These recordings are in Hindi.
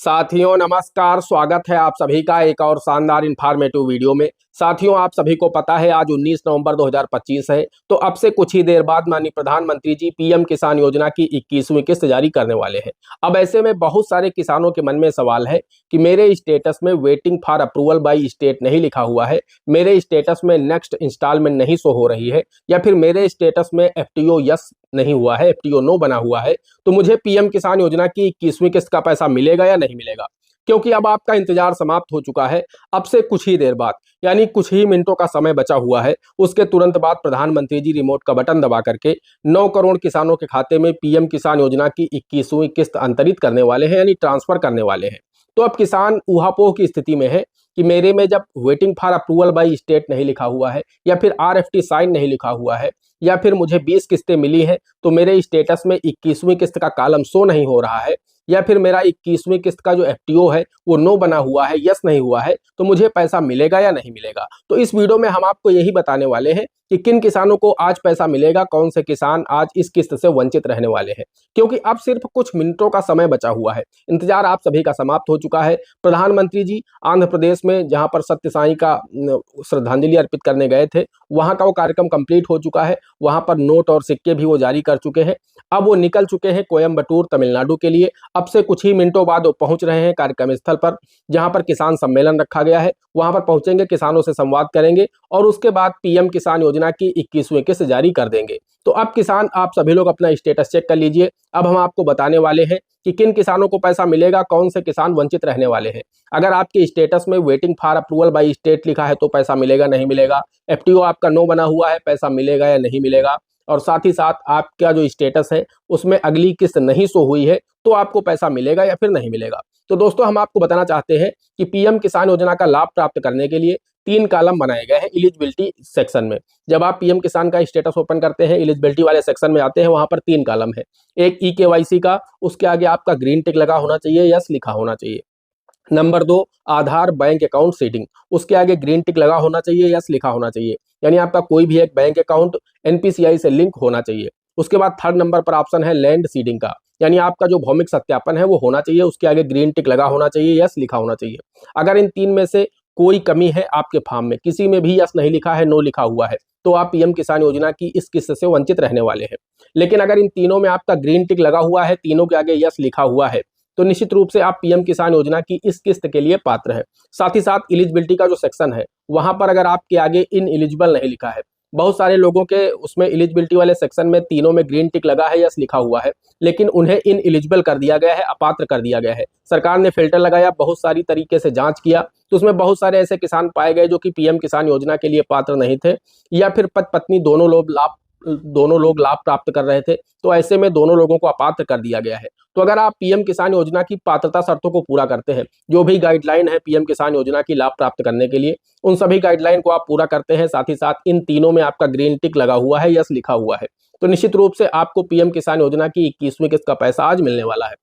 साथियों नमस्कार, स्वागत है आप सभी का एक और शानदार इन्फॉर्मेटिव वीडियो में। साथियों, आप सभी को पता है आज 19 नवंबर 2025 है, तो अब से कुछ ही देर बाद माननीय प्रधानमंत्री जी पीएम किसान योजना की 21वीं किस्त जारी करने वाले हैं। अब ऐसे में बहुत सारे किसानों के मन में सवाल है कि मेरे स्टेटस में waiting for approval by state नहीं लिखा हुआ है, मेरे स्टेटस में नेक्स्ट इंस्टॉलमेंट नहीं शो हो रही है, या फिर मेरे स्टेटस में एफटीओ यस नहीं हुआ है, एफटीओ नो बना हुआ है, तो मुझे पीएम किसान योजना की 21वीं किस्त का पैसा मिलेगा या नहीं मिलेगा। क्योंकि अब आपका इंतजार समाप्त हो चुका है। अब से कुछ ही देर बाद यानी कुछ ही मिनटों का समय बचा हुआ है, उसके तुरंत बाद प्रधानमंत्री जी रिमोट का बटन दबा करके 9 करोड़ किसानों के खाते में पीएम किसान योजना की 21वीं किस्त अंतरित करने वाले हैं, यानी ट्रांसफर करने वाले हैं। तो अब किसान ऊहापोह की स्थिति में है कि मेरे में जब waiting for approval by state नहीं लिखा हुआ है, या फिर आरएफटी साइन नहीं लिखा हुआ है, या फिर मुझे 20 किस्तें मिली हैं तो मेरे स्टेटस में 21वीं किस्त का कॉलम शो नहीं हो रहा है, या फिर मेरा 21वीं किस्त का जो एफटीओ है वो नो बना हुआ है, यस नहीं हुआ है, तो मुझे पैसा मिलेगा या नहीं मिलेगा। तो इस वीडियो में हम आपको यही बताने वाले हैं कि किन किसानों को आज पैसा मिलेगा, कौन से किसान आज इस किस्त से वंचित रहने वाले हैं। क्योंकि अब सिर्फ कुछ मिनटों का समय बचा हुआ है, इंतजार आप सभी का समाप्त हो चुका है। प्रधानमंत्री जी आंध्र प्रदेश में जहां पर सत्य साई का श्रद्धांजलि अर्पित करने गए थे, वहां का वो कार्यक्रम कंप्लीट हो चुका है। वहां पर नोट और सिक्के भी वो जारी कर चुके हैं। अब वो निकल चुके हैं कोयम्बटूर तमिलनाडु के लिए। अब से कुछ ही मिनटों बाद वो पहुंच रहे हैं कार्यक्रम स्थल पर, जहां पर किसान सम्मेलन रखा गया है। वहां पर पहुंचेंगे, किसानों से संवाद करेंगे और उसके बाद पीएम किसान योजना की 21वीं किस्त जारी कर देंगे। तो अब किसान आप सभी लोग अपना स्टेटस चेक कर लीजिए। अब हम आपको बताने वाले हैं कि किन किसानों को पैसा मिलेगा, कौन से किसान वंचित रहने वाले हैं। अगर आपके स्टेटस में waiting for approval by state लिखा है तो पैसा मिलेगा नहीं मिलेगा, एफटीओ आपका नो बना हुआ है, पैसा मिलेगा या नहीं मिलेगा, और साथ ही साथ आपका जो स्टेटस है उसमें अगली किस्त नहीं शो हुई है तो आपको पैसा मिलेगा या फिर नहीं मिलेगा। तो दोस्तों, हम आपको बताना चाहते हैं कि पीएम किसान योजना का लाभ प्राप्त करने के लिए 3 कॉलम बनाए गए हैं एलिजिबिलिटी सेक्शन में। जब आप पीएम किसान का स्टेटस ओपन करते हैं, एलिजिबिलिटी वाले सेक्शन में आते हैं, वहां पर 3 कॉलम है। एक ई-केवाईसी का, उसके आगे आपका ग्रीन टिक लगा होना चाहिए, यस लिखा होना चाहिए। नंबर 2 आधार बैंक अकाउंट सीडिंग, उसके आगे ग्रीन टिक लगा होना चाहिए, यस लिखा होना चाहिए, यानी आपका कोई भी एक बैंक अकाउंट एनपीसीआई से लिंक होना चाहिए। उसके बाद 3rd नंबर पर ऑप्शन है लैंड सीडिंग का, यानी आपका जो भौमिक सत्यापन है वो होना चाहिए, उसके आगे ग्रीन टिक लगा होना चाहिए, यस लिखा होना चाहिए। अगर इन 3 में से कोई कमी है आपके फॉर्म में, किसी में भी यस नहीं लिखा है, नो लिखा हुआ है, तो आप पीएम किसान योजना की इस किस्त से वंचित रहने वाले हैं। लेकिन अगर इन तीनों में आपका ग्रीन टिक लगा हुआ है, तीनों के आगे यस लिखा हुआ है, तो निश्चित रूप से आप पीएम किसान योजना की इस किस्त के लिए पात्र हैं। साथ ही साथ एलिजिबिलिटी का जो सेक्शन है वहां पर अगर आपके आगे इन एलिजिबल नहीं लिखा है, बहुत सारे लोगों के उसमें एलिजिबिलिटी वाले सेक्शन में तीनों में ग्रीन टिक लगा है, यस लिखा हुआ है, लेकिन उन्हें इन एलिजिबल कर दिया गया है, अपात्र कर दिया गया है। सरकार ने फिल्टर लगाया, बहुत सारी तरीके से जांच किया, तो उसमें बहुत सारे ऐसे किसान पाए गए जो कि पीएम किसान योजना के लिए पात्र नहीं थे, या फिर पति पत्नी दोनों लोग लाभ प्राप्त कर रहे थे, तो ऐसे में दोनों लोगों को अपात्र कर दिया गया है। तो अगर आप पीएम किसान योजना की पात्रता शर्तों को पूरा करते हैं, जो भी गाइडलाइन है पीएम किसान योजना की लाभ प्राप्त करने के लिए, उन सभी गाइडलाइन को आप पूरा करते हैं, साथ ही साथ इन तीनों में आपका ग्रीन टिक लगा हुआ है, यस लिखा हुआ है, तो निश्चित रूप से आपको पीएम किसान योजना की 21वीं किस्त का पैसा आज मिलने वाला है।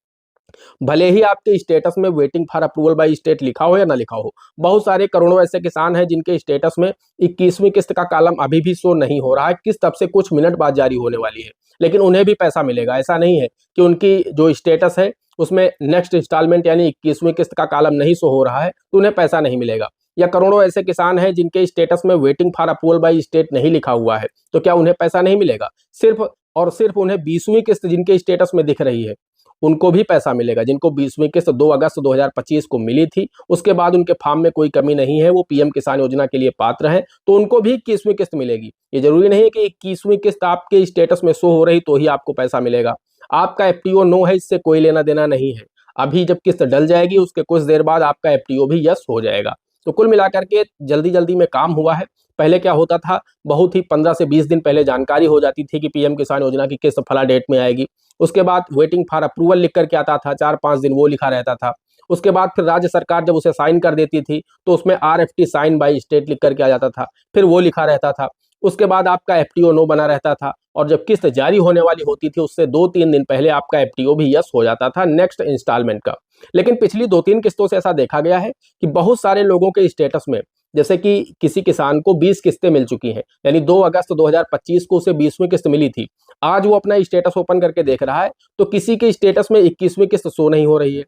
भले ही आपके स्टेटस में waiting for approval by state लिखा हो या ना लिखा हो। बहुत सारे करोड़ों ऐसे किसान हैं जिनके स्टेटस में 21वीं किस्त का कॉलम अभी भी शो नहीं हो रहा है, किस्त अब से कुछ मिनट बाद जारी होने वाली है, लेकिन उन्हें भी पैसा मिलेगा। ऐसा नहीं है कि उनकी जो स्टेटस है उसमें नेक्स्ट इंस्टॉलमेंट यानी 21वीं किस्त का कॉलम नहीं शो हो रहा है तो उन्हें पैसा नहीं मिलेगा। या करोड़ों ऐसे किसान हैं जिनके स्टेटस में waiting for approval by state नहीं लिखा हुआ है, तो क्या उन्हें पैसा नहीं मिलेगा? सिर्फ और सिर्फ उन्हें 20वीं किस्त जिनके स्टेटस में दिख रही है उनको भी पैसा मिलेगा। जिनको 20वीं किस्त 2 अगस्त 2025 को मिली थी, उसके बाद उनके फॉर्म में कोई कमी नहीं है, वो पीएम किसान योजना के लिए पात्र हैं, तो उनको भी 21वीं किस्त मिलेगी। ये जरूरी नहीं है कि 21वीं किस्त आपके स्टेटस में शो हो रही तो ही आपको पैसा मिलेगा। आपका एफटीओ नो है, इससे कोई लेना देना नहीं है। अभी जब किस्त डल जाएगी उसके कुछ देर बाद आपका एफटीओ भी यस हो जाएगा। तो कुल मिलाकर के जल्दी जल्दी में काम हुआ है। पहले क्या होता था, बहुत ही 15 से 20 दिन पहले जानकारी हो जाती थी कि पीएम किसान योजना की किस्त फला डेट में आएगी। उसके बाद वेटिंग फॉर अप्रूवल लिख करके आता था, 4-5 दिन वो लिखा रहता था। उसके बाद फिर राज्य सरकार जब उसे साइन कर देती थी तो उसमें आरएफटी साइन बाय स्टेट लिख करके आ जाता था, फिर वो लिखा रहता था। उसके बाद आपका एफटीओ नो बना रहता था, और जब किस्त जारी होने वाली होती थी उससे 2-3 दिन पहले आपका एफटीओ भी यस हो जाता था नेक्स्ट इंस्टॉलमेंट का। लेकिन पिछली 2-3 किस्तों से ऐसा देखा गया है कि बहुत सारे लोगों के स्टेटस में, जैसे कि किसी किसान को 20 किस्तें मिल चुकी हैं, यानी 2 अगस्त 2025 को उसे 20वीं किस्त मिली थी। आज वो अपना स्टेटस ओपन करके देख रहा है तो किसी के स्टेटस में 21वीं किस्त शो नहीं हो रही है।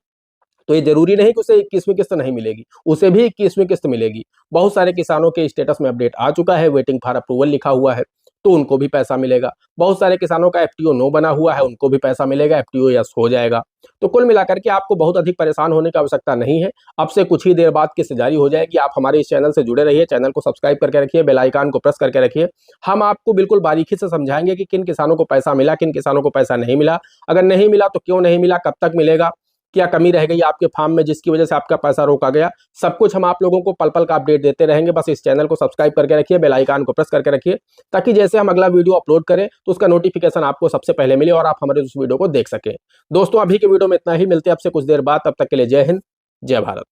तो ये जरूरी नहीं कि उसे 21वीं किस्त नहीं मिलेगी, उसे भी 21वीं किस्त मिलेगी। बहुत सारे किसानों के स्टेटस में अपडेट आ चुका है, वेटिंग फॉर अप्रूवल लिखा हुआ है, तो उनको भी पैसा मिलेगा। बहुत सारे किसानों का एफटीओ नो बना हुआ है, उनको भी पैसा मिलेगा, एफटीओ यस हो जाएगा। तो कुल मिलाकर के आपको बहुत अधिक परेशान होने की आवश्यकता नहीं है। अब से कुछ ही देर बाद किस्त जारी हो जाएगी। आप हमारे इस चैनल से जुड़े रहिए, चैनल को सब्सक्राइब करके रखिए, बेल आइकन को प्रेस करके रखिए। हम आपको बिल्कुल बारीकी से समझाएंगे कि किन किसानों को पैसा मिला, किन किसानों को पैसा नहीं मिला, अगर नहीं मिला तो क्यों नहीं मिला, कब तक मिलेगा, क्या कमी रह गई आपके फार्म में जिसकी वजह से आपका पैसा रोका गया। सब कुछ हम आप लोगों को पल पल का अपडेट देते रहेंगे। बस इस चैनल को सब्सक्राइब करके रखिए, बेल आइकन को प्रेस करके रखिए, ताकि जैसे हम अगला वीडियो अपलोड करें तो उसका नोटिफिकेशन आपको सबसे पहले मिले और आप हमारे उस वीडियो को देख सकें। दोस्तों, अभी के वीडियो में इतना ही, मिलते हैं आपसे कुछ देर बाद। तब तक के लिए जय हिंद, जय भारत।